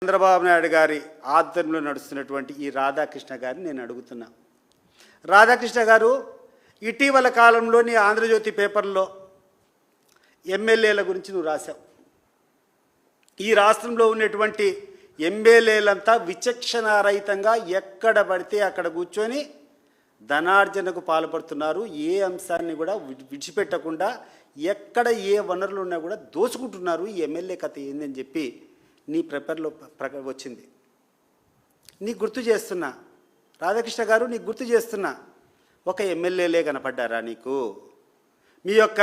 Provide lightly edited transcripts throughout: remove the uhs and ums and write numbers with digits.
చంద్రబాబు నాయుడు గారి ఆధ్వర్యంలో నడుస్తున్నటువంటి ఈ రాధాకృష్ణ గారిని నేను అడుగుతున్నా. రాధాకృష్ణ గారు, ఇటీవల కాలంలోని ఆంధ్రజ్యోతి పేపర్లో ఎమ్మెల్యేల గురించి నువ్వు రాశావు. ఈ రాష్ట్రంలో ఉన్నటువంటి ఎమ్మెల్యేలంతా విచక్షణారహితంగా ఎక్కడ పడితే అక్కడ కూర్చొని ధనార్జనకు పాల్పడుతున్నారు. ఏ అంశాన్ని కూడా విడిచిపెట్టకుండా ఎక్కడ ఏ వనరులు ఉన్నా కూడా దోచుకుంటున్నారు. ఈ ఎమ్మెల్యే కథ ఏందని చెప్పి నీ పేపర్లో వచ్చింది. నీకు గుర్తు చేస్తున్నా రాధాకృష్ణ గారు, నీకు గుర్తు చేస్తున్నా, ఒక ఎమ్మెల్యేలే కనపడ్డారా నీకు? మీ యొక్క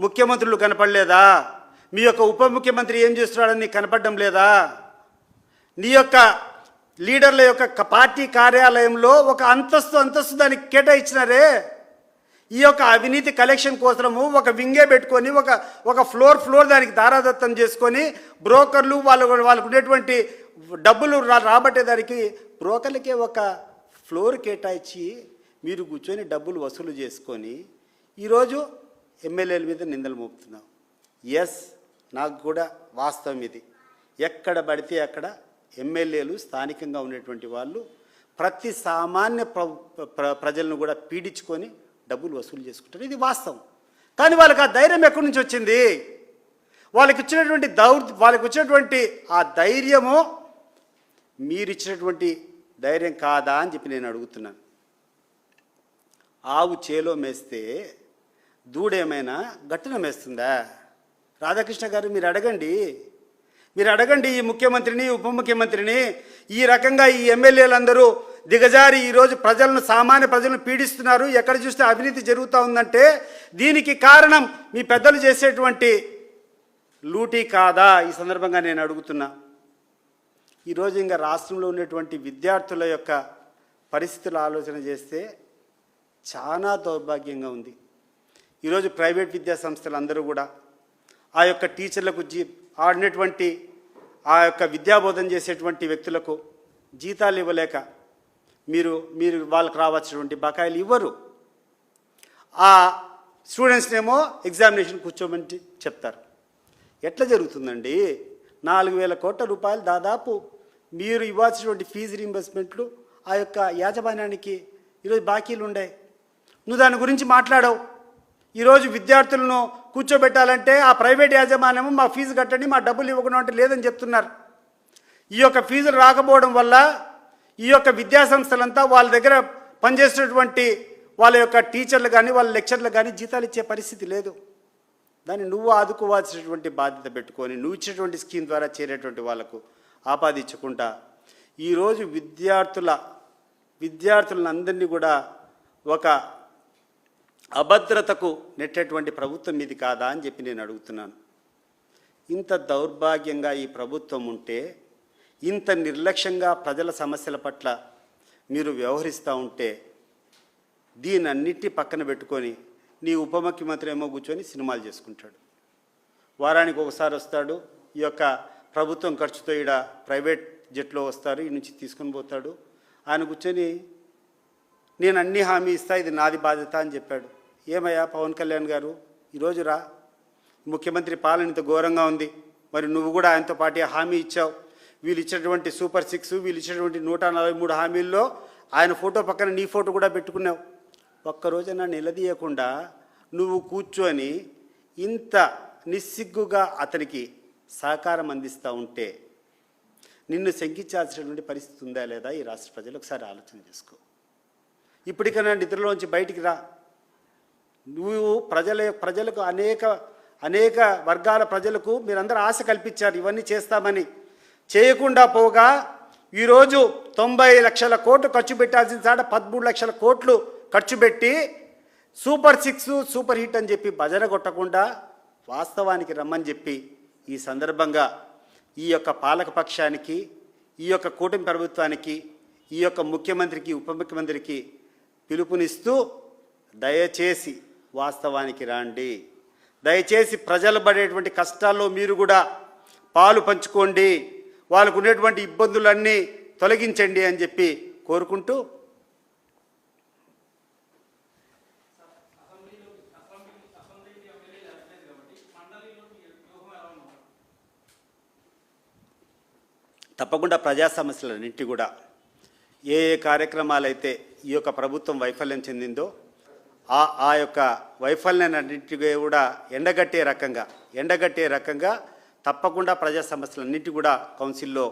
ముఖ్యమంత్రులు కనపడలేదా? మీ యొక్క ఉప ముఖ్యమంత్రి ఏం చేస్తున్నాడని నీకు కనపడడం లేదా? నీ యొక్క లీడర్ల యొక్క పార్టీ కార్యాలయంలో ఒక అంతస్తు దానికి కేటాయించినారే. ఈ యొక్క అవినీతి కలెక్షన్ కోసము ఒక వింగే పెట్టుకొని ఒక ఫ్లోర్ దానికి దారాదత్తం చేసుకొని బ్రోకర్లు వాళ్ళకు ఉండేటువంటి డబ్బులు రాబట్టేదానికి బ్రోకర్లకే ఒక ఫ్లోర్ కేటాయించి మీరు కూర్చొని డబ్బులు వసూలు చేసుకొని ఈరోజు ఎమ్మెల్యేల మీద నిందలు మోపుతున్నావు. ఎస్, నాకు కూడా వాస్తవం ఇది. ఎక్కడ పడితే అక్కడ ఎమ్మెల్యేలు స్థానికంగా ఉన్నటువంటి వాళ్ళు ప్రతి సామాన్య ప్రజలను కూడా పీడించుకొని డబ్బులు వసూలు చేసుకుంటారు. ఇది వాస్తవం. కానీ వాళ్ళకి ఆ ధైర్యం ఎక్కడి నుంచి వచ్చింది? వాళ్ళకి వచ్చినటువంటి ఆ ధైర్యము మీరిచ్చినటువంటి ధైర్యం కాదా అని చెప్పి నేను అడుగుతున్నాను. ఆవు చేలో మేస్తే దూడేమైనా గట్టున మేస్తుందా? రాధాకృష్ణ గారు, మీరు అడగండి ఈ ముఖ్యమంత్రిని, ఉప ముఖ్యమంత్రిని. ఈ రకంగా ఈ ఎమ్మెల్యేలందరూ దిగజారి ఈరోజు సామాన్య ప్రజలను పీడిస్తున్నారు. ఎక్కడ చూస్తే అవినీతి జరుగుతూ ఉందంటే దీనికి కారణం మీ పెద్దలు చేసేటువంటి లూటీ కాదా? ఈ సందర్భంగా నేను అడుగుతున్నా. ఈరోజు ఇంకా రాష్ట్రంలో ఉన్నటువంటి విద్యార్థుల యొక్క పరిస్థితులు ఆలోచన చేస్తే చాలా దౌర్భాగ్యంగా ఉంది. ఈరోజు ప్రైవేట్ విద్యా సంస్థలు అందరూ కూడా ఆ యొక్క టీచర్లకు ఆడినటువంటి ఆ యొక్క విద్యాబోధన చేసేటువంటి వ్యక్తులకు జీతాలు ఇవ్వలేక మీరు వాళ్ళకు రావాల్సినటువంటి బకాయిలు ఇవ్వరు. ఆ స్టూడెంట్స్నేమో ఎగ్జామినేషన్ కూర్చోమని చెప్తారు. ఎట్లా జరుగుతుందండి? 4,000 కోట్ల రూపాయలు దాదాపు మీరు ఇవ్వాల్సినటువంటి ఫీజు రీయింబర్స్మెంట్లు ఆ యొక్క యాజమాన్యానికి ఈరోజు బాకీలు ఉండే. నువ్వు దాని గురించి మాట్లాడవు. ఈరోజు విద్యార్థులను కూర్చోబెట్టాలంటే ఆ ప్రైవేట్ యాజమాన్యము మా ఫీజు కట్టండి, మా డబ్బులు ఇవ్వకుండా అంటే లేదని చెప్తున్నారు. ఈ యొక్క ఫీజులు రాకపోవడం వల్ల ఈ యొక్క విద్యాసంస్థలంతా వాళ్ళ దగ్గర పనిచేసినటువంటి వాళ్ళ యొక్క టీచర్లు కానీ వాళ్ళ లెక్చర్లు కానీ జీతాలు ఇచ్చే పరిస్థితి లేదు. దాన్ని నువ్వు ఆదుకోవాల్సినటువంటి బాధ్యత పెట్టుకొని నువ్వు ఇచ్చినటువంటి స్కీమ్ ద్వారా చేరేటువంటి వాళ్ళకు ఆపాదించకుండా ఈరోజు విద్యార్థులందరినీ కూడా ఒక అభద్రతకు నెట్టేటువంటి ప్రభుత్వం ఇది కాదా అని చెప్పి నేను అడుగుతున్నాను. ఇంత దౌర్భాగ్యంగా ఈ ప్రభుత్వం ఉంటే, ఇంత నిర్లక్ష్యంగా ప్రజల సమస్యల పట్ల మీరు వ్యవహరిస్తూ ఉంటే దీనన్నిటి పక్కన పెట్టుకొని నీ ఉప ముఖ్యమంత్రి ఏమో కూర్చొని సినిమాలు చేసుకుంటాడు. వారానికి ఒకసారి వస్తాడు. ఈ యొక్క ప్రభుత్వం ఖర్చుతో ఈడ ప్రైవేట్ జెట్లో వస్తారు, ఈ నుంచి తీసుకొని పోతాడు. ఆయన కూర్చొని నేను అన్ని హామీ ఇస్తా, ఇది నాది బాధ్యత అని చెప్పాడు. ఏమయ్యా పవన్ కళ్యాణ్ గారు, ఈరోజు రా, ముఖ్యమంత్రి పాలన ఇంత ఘోరంగా ఉంది, మరి నువ్వు కూడా ఆయనతో పాటు హామీ ఇచ్చావు. వీళ్ళు ఇచ్చినటువంటి సూపర్ 6, వీళ్ళు ఇచ్చినటువంటి 143 హామీల్లో ఆయన ఫోటో పక్కన నీ ఫోటో కూడా పెట్టుకున్నావు. ఒక్కరోజైనా నిలదీయకుండా నువ్వు కూర్చొని ఇంత నిస్సిగ్గుగా అతనికి సహకారం అందిస్తూ ఉంటే నిన్ను శంకించాల్సినటువంటి పరిస్థితి ఉందా లేదా ఈ రాష్ట్ర ప్రజలు ఒకసారి ఆలోచన చేసుకో. ఇప్పటికైనా నిద్రలోంచి బయటికి రా. నువ్వు ప్రజలకు అనేక వర్గాల ప్రజలకు మీరందరూ ఆశ కల్పించారు ఇవన్నీ చేస్తామని. చేయకుండా పోగా ఈరోజు 90 లక్షల కోట్లు ఖర్చు పెట్టాల్సిన సాట 13 లక్షల కోట్లు ఖర్చు పెట్టి సూపర్ 6 సూపర్ హిట్ అని చెప్పి భజన కొట్టకుండా వాస్తవానికి రమ్మని చెప్పి ఈ సందర్భంగా ఈ యొక్క పాలకపక్షానికి, ఈ యొక్క కూటమి ప్రభుత్వానికి, ఈ యొక్క ముఖ్యమంత్రికి, ఉప ముఖ్యమంత్రికి పిలుపునిస్తూ దయచేసి వాస్తవానికి రండి. దయచేసి ప్రజలు పడేటువంటి కష్టాల్లో మీరు కూడా పాలు పంచుకోండి. వాళ్ళకు ఉండేటువంటి ఇబ్బందులన్నీ తొలగించండి అని చెప్పి కోరుకుంటూ తప్పకుండా ప్రజా సమస్యలన్నింటి కూడా ఏ ఏ కార్యక్రమాలైతే ఈ యొక్క ప్రభుత్వం వైఫల్యం చెందిందో ఆ యొక్క వైఫల్యాన్నింటినీ కూడా ఎండగట్టే రకంగా తప్పకుండా ప్రజా సమస్యలన్నింటి కూడా కౌన్సిల్లో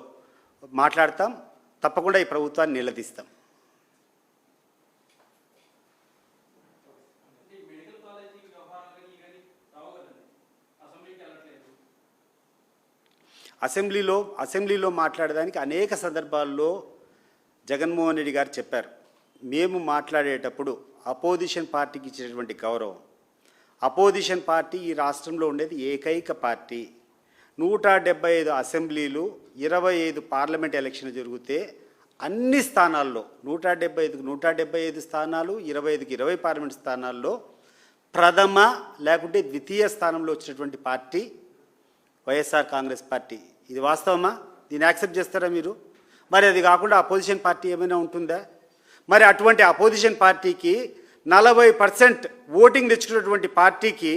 మాట్లాడతాం. తప్పకుండా ఈ ప్రభుత్వాన్ని నిలదీస్తాం. అసెంబ్లీలో మాట్లాడడానికి అనేక సందర్భాల్లో జగన్మోహన్ రెడ్డి గారు చెప్పారు. మేము మాట్లాడేటప్పుడు అపోజిషన్ పార్టీకి ఇచ్చినటువంటి గౌరవం, అపోజిషన్ పార్టీ ఈ రాష్ట్రంలో ఉండేది ఏకైక పార్టీ. 175 అసెంబ్లీలు, 25 పార్లమెంట్ ఎలక్షన్ జరిగితే అన్ని స్థానాల్లో 175కు 175 స్థానాలు, 25కి 20 పార్లమెంట్ స్థానాల్లో ప్రథమ లేకుంటే ద్వితీయ స్థానంలో వచ్చినటువంటి పార్టీ వైఎస్ఆర్ కాంగ్రెస్ పార్టీ. ఇది వాస్తవమా? దీన్ని యాక్సెప్ట్ చేస్తారా మీరు? మరి అది కాకుండా అపోజిషన్ పార్టీ ఏమైనా ఉంటుందా? మరి అటువంటి అపోజిషన్ పార్టీకి 40% ఓటింగ్ తెచ్చుకున్నటువంటి పార్టీకి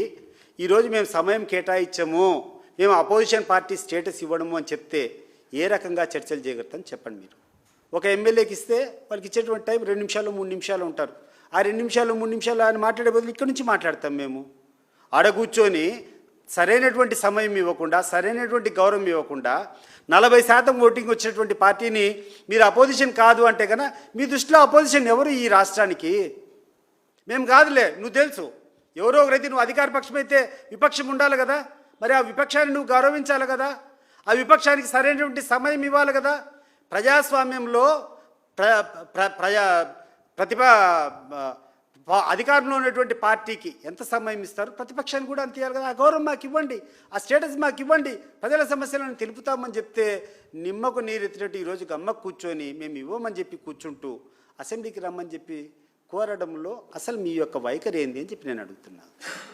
ఈరోజు మేము సమయం కేటాయించము, మేము అపోజిషన్ పార్టీ స్టేటస్ ఇవ్వడము అని చెప్తే ఏ రకంగా చర్చలు చేయగలుగుతాం చెప్పండి మీరు? ఒక ఎమ్మెల్యేకి ఇస్తే వాళ్ళకి ఇచ్చేటువంటి టైం 2 నిమిషాలు 3 నిమిషాలు ఉంటారు. ఆ 2 నిమిషాలు 3 నిమిషాలు ఆయన మాట్లాడే బదులు ఇక్కడి నుంచి మాట్లాడతాం. మేము ఆడ కూర్చొని సరైనటువంటి సమయం ఇవ్వకుండా, సరైనటువంటి గౌరవం ఇవ్వకుండా 40% ఓటింగ్ వచ్చినటువంటి పార్టీని మీరు అపోజిషన్ కాదు అంటే కన్నా మీ దృష్టిలో అపోజిషన్ ఎవరు ఈ రాష్ట్రానికి? మేము కాదులే, నువ్వు తెలుసు ఎవరో ఒకరైతే నువ్వు అధికార పక్షం అయితే విపక్షం ఉండాలి కదా, మరి ఆ విపక్షాన్ని నువ్వు గౌరవించాలి కదా, ఆ విపక్షానికి సరైనటువంటి సమయం ఇవ్వాలి కదా. ప్రజాస్వామ్యంలో అధికారంలో ఉన్నటువంటి పార్టీకి ఎంత సమయం ఇస్తారు, ప్రతిపక్షానికి కూడా అంత ఇవ్వాలి కదా. ఆ గౌరవం మాకు ఇవ్వండి, ఆ స్టేటస్ మాకు ఇవ్వండి, ప్రజల సమస్యలను తెలుపుతామని చెప్తే నిమ్మకు నీరెత్తినట్టు ఈరోజు గమ్మకు కూర్చొని మేము ఇవ్వమని చెప్పి కూర్చుంటూ అసెంబ్లీకి రమ్మని చెప్పి కోరడంలో అసలు మీ యొక్క వైఖరి ఏంది అని చెప్పి నేను అడుగుతున్నాను.